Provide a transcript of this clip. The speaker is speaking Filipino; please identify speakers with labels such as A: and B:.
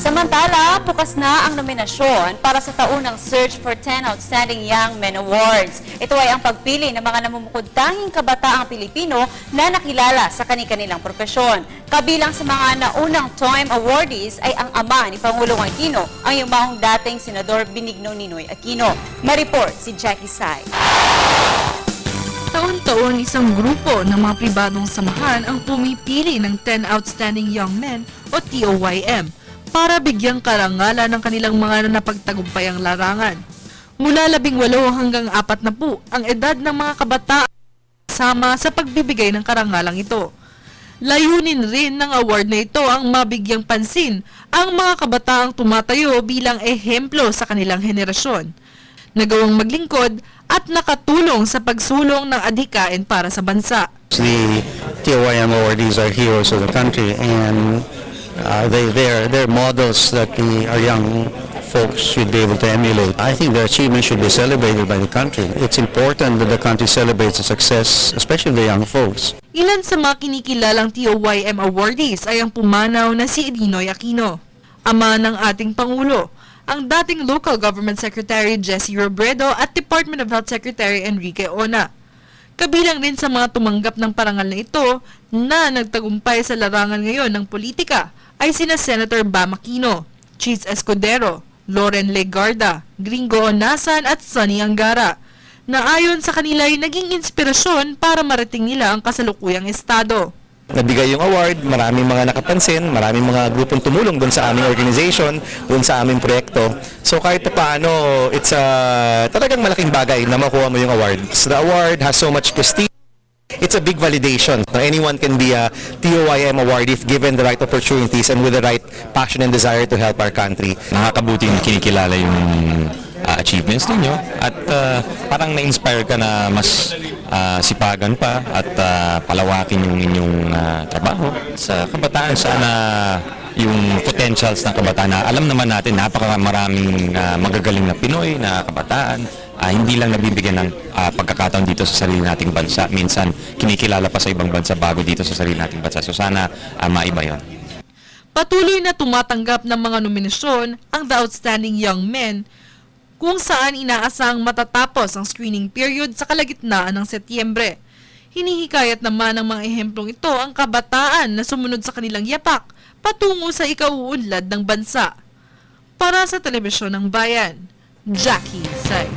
A: Samantala, bukas na ang nominasyon para sa taunang Search for 10 Outstanding Young Men Awards. Ito ay ang pagpili ng mga namumukod-tanging kabataang Pilipino na nakilala sa kani-kanilang propesyon. Kabilang sa mga naunang TOIM awardees ay ang ama ni Pangulong Aquino, ang yumahong dating Senador Benigno Ninoy Aquino. Mareport si Jackie Sai.
B: Taon-taon isang grupo ng mga pribadong samahan ang pumipili ng 10 Outstanding Young Men o TOYM para bigyang karangalan ng kanilang mga napagtagumpayang larangan. Mula 18 hanggang 40 ang edad ng mga kabataan sama sa pagbibigay ng karangalang ito. Layunin rin ng award na ito ang mabigyang pansin ang mga kabataang tumatayo bilang ehemplo sa kanilang henerasyon, nagawang maglingkod at nakatulong sa pagsulong ng adhikain para sa bansa.
C: The TOYM awardees are heroes of the country, and they're models that our young folks should be able to emulate. I think their achievements should be celebrated by the country. It's important that the country celebrates the success, especially the young folks.
B: Ilan sa mga kinikilalang TOYM awardees ay ang pumanaw na si Ninoy Aquino, ama ng ating Pangulo, ang dating Local Government Secretary Jessie Robredo at Department of Health Secretary Enrique Ona. Kabilang rin sa mga tumanggap ng parangal na ito na nagtagumpay sa larangan ngayon ng politika ay sina Senator Bam Aquino, Cheese Escudero, Loren Legarda, Gringo Onasan at Sonny Angara, na ayon sa kanila ay naging inspirasyon para marating nila ang kasalukuyang estado.
D: Nabigay yung award, maraming mga nakapansin, maraming mga grupong tumulong doon sa aming organization, doon sa aming proyekto. So kahit paano, it's talagang malaking bagay na makuha mo yung award. So the award has so much prestige. It's a big validation. Anyone can be a TOYM award if given the right opportunities and with the right passion and desire to help our country.
E: Nakakabuting kinikilala yung achievements ninyo at parang na-inspire ka na mas sipagan pa at palawakin yung inyong trabaho sa kabataan. Sana yung potentials ng kabataan na alam naman natin napakamaraming magagaling na Pinoy na kabataan, hindi lang nabibigyan ng pagkakataon dito sa sarili nating bansa. Minsan kinikilala pa sa ibang bansa bago dito sa sarili nating bansa. So sana maiba yun.
B: Patuloy na tumatanggap ng mga nominasyon ang The Outstanding Young Men, kung saan inaasang matatapos ang screening period sa kalagitnaan ng Setyembre. Hinihikayat naman ng mga ehemplong ito ang kabataan na sumunod sa kanilang yapak patungo sa ikauunlad ng bansa. Para sa Telebisyon ng Bayan, Jackie Say.